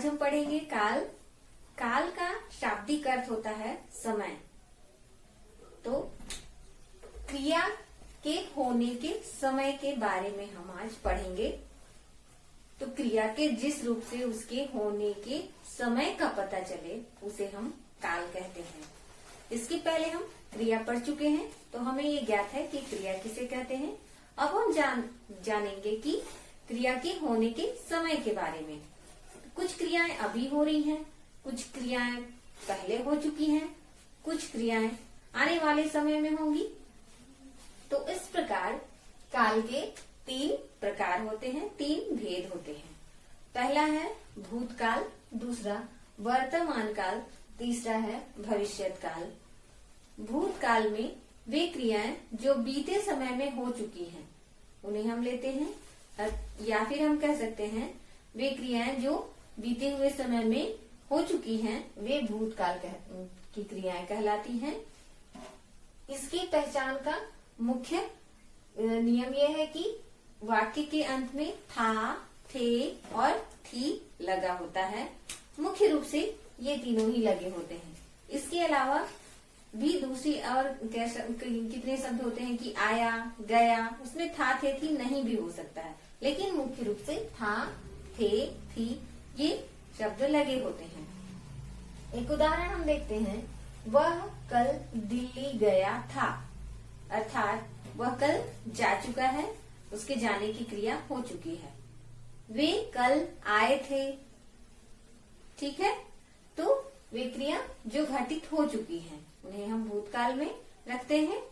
आज हम पढ़ेंगे काल। काल का शाब्दिक अर्थ होता है समय। तो क्रिया के होने के समय के बारे में हम आज पढ़ेंगे। तो क्रिया के जिस रूप से उसके होने के समय का पता चले उसे हम काल कहते हैं। इसके पहले हम क्रिया पढ़ चुके हैं, तो हमें ये ज्ञात है कि क्रिया किसे कहते हैं। अब हम जानेंगे कि क्रिया के होने के समय के बारे में। कुछ क्रियाएं अभी हो रही हैं, कुछ क्रियाएं पहले हो चुकी हैं, कुछ क्रियाएं आने वाले समय में होंगी। तो इस प्रकार काल के 3 प्रकार होते हैं, 3 भेद होते हैं। पहला है भूतकाल, दूसरा वर्तमान काल, तीसरा है भविष्यत काल। भूतकाल में वे क्रियाएं जो बीते समय में हो चुकी हैं उन्हें हम लेते हैं, या फिर हम कह सकते हैं वे क्रियाएं जो बीते हुए समय में हो चुकी हैं वे भूतकाल की क्रियाएं कहलाती हैं। इसकी पहचान का मुख्य नियम यह है कि वाक्य के अंत में था, थे और थी लगा होता है। मुख्य रूप से ये तीनों ही लगे होते हैं। इसके अलावा भी दूसरी और कितने शब्द होते हैं कि आया, गया, उसमें था, थे, थी नहीं भी हो सकता है, लेकिन मुख्य रूप से था, थे, थी ये शब्द लगे होते हैं। एक उदाहरण हम देखते हैं, वह कल दिल्ली गया था, अर्थात वह कल जा चुका है, उसके जाने की क्रिया हो चुकी है। वे कल आए थे, ठीक है। तो वे क्रिया जो घटित हो चुकी हैं उन्हें हम भूतकाल में रखते हैं।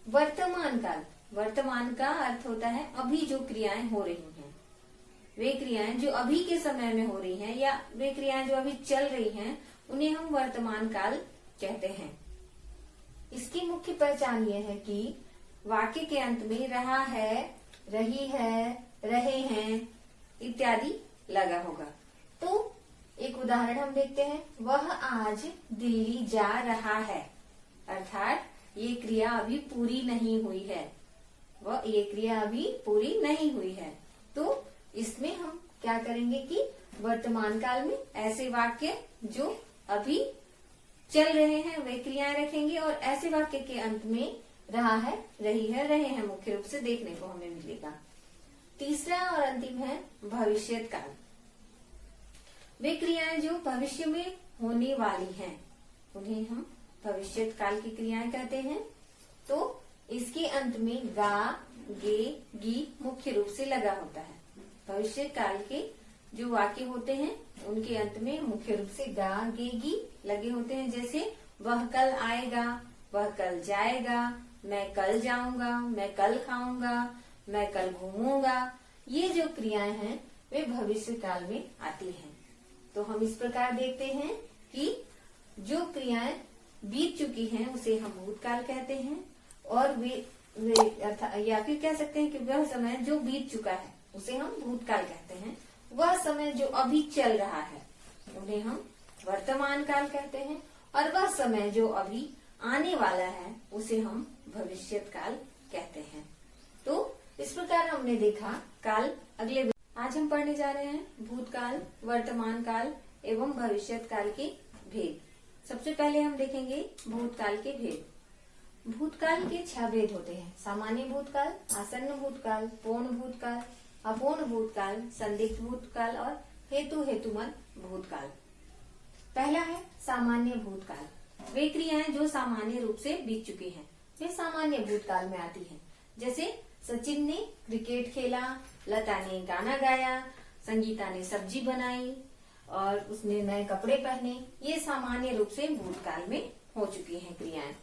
वर्तमान काल, वर्तमान का अर्थ होता है अभी जो क्रियाएं हो रही हैं। वे क्रियाएं जो अभी के समय में हो रही हैं या वे क्रियाएं जो अभी चल रही हैं उन्हें हम वर्तमान काल कहते हैं। इसकी मुख्य पहचान यह है कि वाक्य के अंत में रहा है, रही है, रहे हैं इत्यादि लगा होगा। तो एक उदाहरण हम देखते हैं, वह आज दिल्ली जा रहा है, अर्थात ये क्रिया अभी पूरी नहीं हुई है, ये क्रिया अभी पूरी नहीं हुई है। तो इसमें हम क्या करेंगे कि वर्तमान काल में ऐसे वाक्य जो अभी चल रहे हैं वे क्रियाएं रखेंगे, और ऐसे वाक्य के अंत में रहा है, रही है, रहे हैं मुख्य रूप से देखने को हमें मिलेगा। तीसरा और अंतिम है भविष्यत काल। वे क्रियाएं जो भविष्य में होने वाली हैं उन्हें हम भविष्यत काल की क्रियाएं कहते हैं। तो इसके अंत में गा, गे, गी मुख्य रूप से लगा होता है। भविष्य काल के जो वाक्य होते हैं उनके अंत में मुख्य रूप से गा, गे, गी लगे होते हैं। जैसे वह कल आएगा, वह कल जाएगा, मैं कल जाऊंगा, मैं कल खाऊंगा, मैं कल घूमूंगा। ये जो क्रियाएं हैं वे भविष्य काल में आती हैं। तो हम इस प्रकार देखते हैं कि जो क्रियाएं बीत चुकी हैं उसे हम भूतकाल कहते हैं, और या फिर कह सकते हैं कि वह समय जो बीत चुका है उसे हम भूतकाल कहते हैं। वह समय जो अभी चल रहा है उन्हें हम वर्तमान काल कहते हैं, और वह समय जो अभी आने वाला है उसे हम भविष्यत काल कहते हैं। तो इस प्रकार हमने देखा काल। अगले आज हम पढ़ने जा रहे हैं भूतकाल, वर्तमान काल एवं भविष्यत काल के भेद। सबसे पहले हम देखेंगे भूतकाल के भेद। भूतकाल के 6 भेद होते हैं, सामान्य भूतकाल, आसन्न भूतकाल, पूर्ण भूतकाल, अपूर्ण भूतकाल, संदिग्ध भूतकाल और हेतुमत भूतकाल। पहला है सामान्य भूतकाल। वे क्रियाएं जो सामान्य रूप से बीत चुकी हैं वे सामान्य भूतकाल में आती हैं। जैसे सचिन ने क्रिकेट खेला, लता ने गाना गाया, संगीता ने सब्जी बनाई और उसने नए कपड़े पहने। ये सामान्य रूप से भूतकाल में हो चुकी हैं क्रियाएं।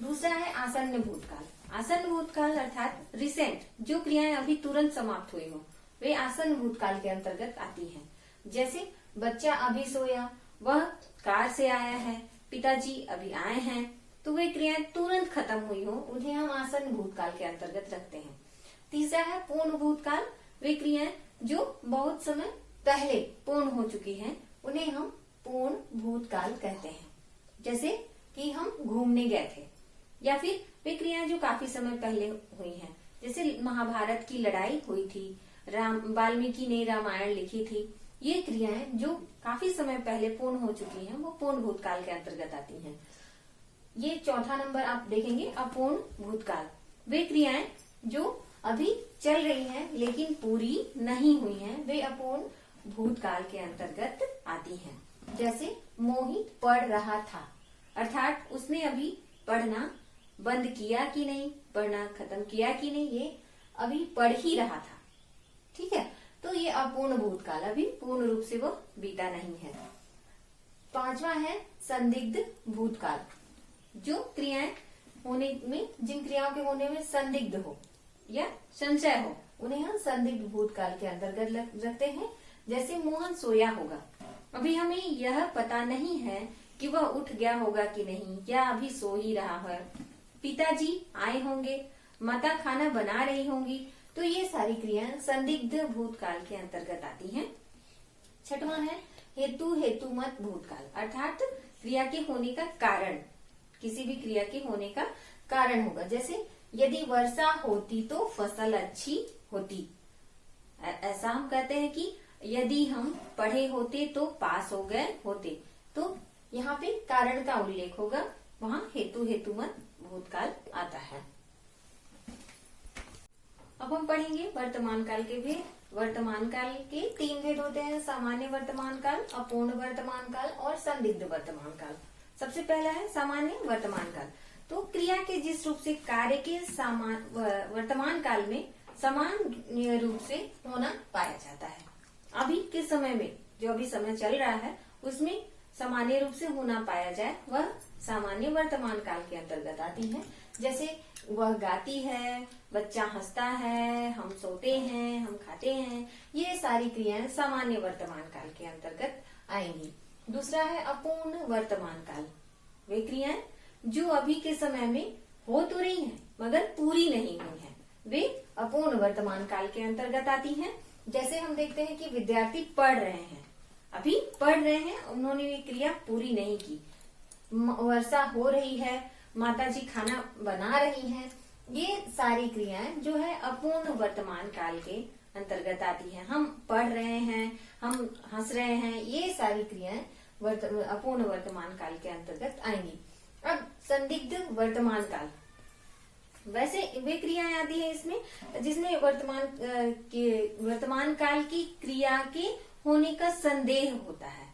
दूसरा है आसन्न भूतकाल। आसन्न भूतकाल अर्थात रिसेंट, जो क्रियाएं अभी तुरंत समाप्त हुई हो वे आसन्न भूतकाल के अंतर्गत आती हैं। जैसे बच्चा अभी सोया, वह कार से आया है, पिताजी अभी आए हैं। तो वे क्रियाएं तुरंत खत्म हुई हो उन्हें हम आसन्न भूतकाल के अंतर्गत रखते हैं। तीसरा है पूर्ण भूतकाल। वे क्रियाएं जो बहुत समय पहले पूर्ण हो चुकी हैं उन्हें हम पूर्ण भूतकाल कहते हैं। जैसे कि हम घूमने गए थे, या फिर वे क्रियाएं जो काफी समय पहले हुई हैं। जैसे महाभारत की लड़ाई हुई थी, वाल्मीकि ने रामायण लिखी थी, ये क्रियाएं जो काफी समय पहले पूर्ण हो चुकी हैं वो पूर्ण भूतकाल के अंतर्गत आती हैं। ये चौथा नंबर आप देखेंगे अपूर्ण भूतकाल। वे क्रियाएं जो अभी चल रही हैं लेकिन पूरी नहीं हुई हैं, वे अपूर्ण भूतकाल के अंतर्गत आती हैं। जैसे मोहित पढ़ रहा था, अर्थात उसने अभी पढ़ना बंद किया कि नहीं, पढ़ना खत्म किया कि नहीं, ये अभी पढ़ ही रहा था। ठीक है, तो ये अपूर्ण भूतकाल, अभी पूर्ण रूप से वो बीता नहीं है। पांचवा है संदिग्ध भूतकाल। जो क्रियाएं होने में, जिन क्रियाओं के होने में संदिग्ध हो या संशय हो, उन्हें हम संदिग्ध भूतकाल के अंतर्गत रखते हैं। जैसे मोहन सोया होगा, अभी हमें यह पता नहीं है कि वह उठ गया होगा कि नहीं, या अभी सो ही रहा है। पिताजी आए होंगे, माता खाना बना रही होंगी, तो ये सारी क्रियाएं संदिग्ध भूतकाल के अंतर्गत आती हैं। छठवां है हेतु हेतुमत भूतकाल, अर्थात क्रिया के होने का कारण, किसी भी क्रिया के होने का कारण होगा। जैसे यदि वर्षा होती तो फसल अच्छी होती, ऐसा हम कहते हैं कि यदि हम पढ़े होते तो पास हो गए होते, तो यहाँ पे कारण का उल्लेख होगा, वहाँ हेतु हेतुमत भूतकाल आता है। अब हम पढ़ेंगे वर्तमान काल के भेद। वर्तमान काल के 3 भेद होते हैं, सामान्य वर्तमान काल, अपूर्ण वर्तमान काल और संदिग्ध वर्तमान काल। सबसे पहला है सामान्य वर्तमान काल। तो क्रिया के जिस रूप से कार्य के वर्तमान काल में समान रूप से होना पाया जाता है, अभी के समय में जो अभी समय चल रहा है उसमें सामान्य रूप से होना पाया जाए, वह सामान्य वर्तमान काल के अंतर्गत आती है। जैसे वह गाती है, बच्चा हंसता है, हम सोते हैं, हम खाते हैं, ये सारी क्रियाएं सामान्य वर्तमान काल के अंतर्गत आएंगी। दूसरा है अपूर्ण वर्तमान काल। वे क्रियाएं जो अभी के समय में हो तो रही हैं मगर पूरी नहीं हुई हैं, वे अपूर्ण वर्तमान काल के अंतर्गत आती हैं। जैसे हम देखते हैं कि विद्यार्थी पढ़ रहे हैं, अभी पढ़ रहे हैं, उन्होंने ये क्रिया पूरी नहीं की। वर्षा हो रही है, माताजी खाना बना रही हैं, ये सारी क्रियाएं जो है अपूर्ण वर्तमान काल के अंतर्गत आती हैं। हम पढ़ रहे हैं, हम हंस रहे हैं, ये सारी क्रियाएं अपूर्ण वर्तमान काल के अंतर्गत आएंगी। अब संदिग्ध वर्तमान काल, वैसे वे क्रियाएं आती है इसमें जिसमें वर्तमान काल की क्रिया के होने का संदेह होता है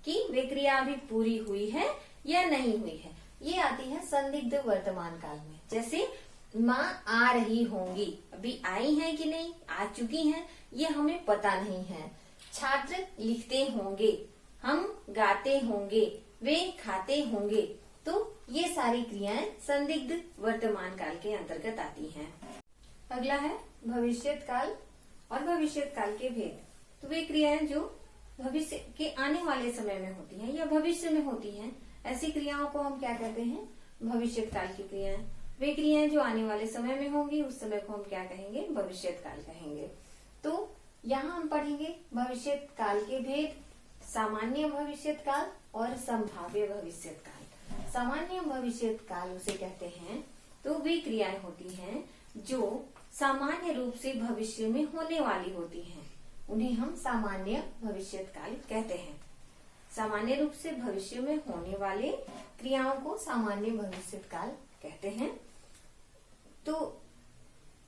कि वे क्रिया अभी पूरी हुई है या नहीं हुई है, ये आती है संदिग्ध वर्तमान काल में। जैसे माँ आ रही होंगी, अभी आई हैं कि नहीं, आ चुकी हैं, ये हमें पता नहीं है। छात्र लिखते होंगे, हम गाते होंगे, वे खाते होंगे, तो ये सारी क्रियाएं संदिग्ध वर्तमान काल के अंतर्गत आती हैं। अगला है भविष्यत काल और भविष्यत काल के भेद। तो वे क्रियाएं जो भविष्य के आने वाले समय में होती हैं या भविष्य में होती हैं, ऐसी क्रियाओं को हम क्या कहते हैं, भविष्यत काल की क्रियाएं। वे क्रियाएं जो आने वाले समय में होंगी उस समय को हम क्या कहेंगे, भविष्यत काल कहेंगे। तो यहाँ हम पढ़ेंगे भविष्यत काल के भेद, सामान्य भविष्यत काल और संभाव्य भविष्यत काल। सामान्य भविष्यत काल उसे कहते हैं तो वे क्रियाएं होती हैं जो सामान्य रूप से भविष्य में होने वाली होती हैं, उन्हें हम सामान्य भविष्यत काल कहते हैं। सामान्य रूप से भविष्य में होने वाले क्रियाओं को सामान्य भविष्यत काल कहते हैं। तो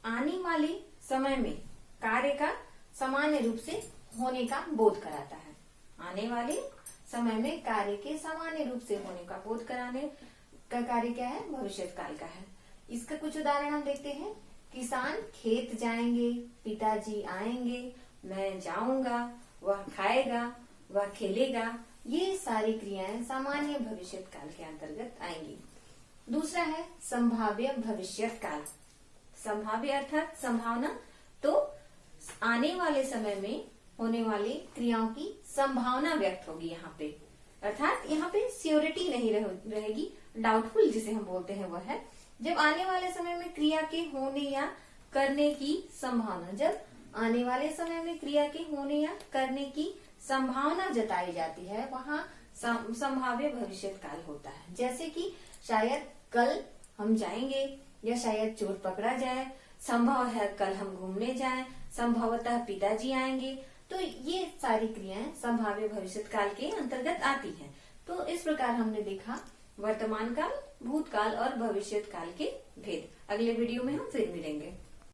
आने वाले समय में कार्य का सामान्य रूप से होने का बोध कराता है। आने वाले समय में कार्य के सामान्य रूप से होने का बोध कराने का कार्य क्या है, भविष्यत काल का है। इसका कुछ उदाहरण हम देखते हैं। किसान खेत जाएंगे, पिताजी आएंगे, मैं जाऊंगा, वह खाएगा, वह खेलेगा, ये सारी क्रियाएं सामान्य भविष्यत काल के अंतर्गत आएंगी। दूसरा है संभाव्य भविष्यत काल। संभाव्य अर्थात संभावना, तो आने वाले समय में होने वाली क्रियाओं की संभावना व्यक्त होगी यहाँ पे, अर्थात यहाँ पे श्योरिटी नहीं रहेगी, डाउटफुल जिसे हम बोलते हैं वह है जब आने वाले समय में क्रिया के होने या करने की संभावना, जब आने वाले समय में क्रिया के होने या करने की संभावना जताई जाती है, वहाँ संभाव्य भविष्यत काल होता है। जैसे कि शायद कल हम जाएंगे या शायद चोर पकड़ा जाए, संभव है कल हम घूमने जाएं, संभवतः पिताजी आएंगे, तो ये सारी क्रियाएं संभाव्य भविष्यत काल के अंतर्गत आती हैं। तो इस प्रकार हमने देखा वर्तमान काल, भूतकाल और भविष्यत काल के भेद। अगले वीडियो में हम फिर मिलेंगे।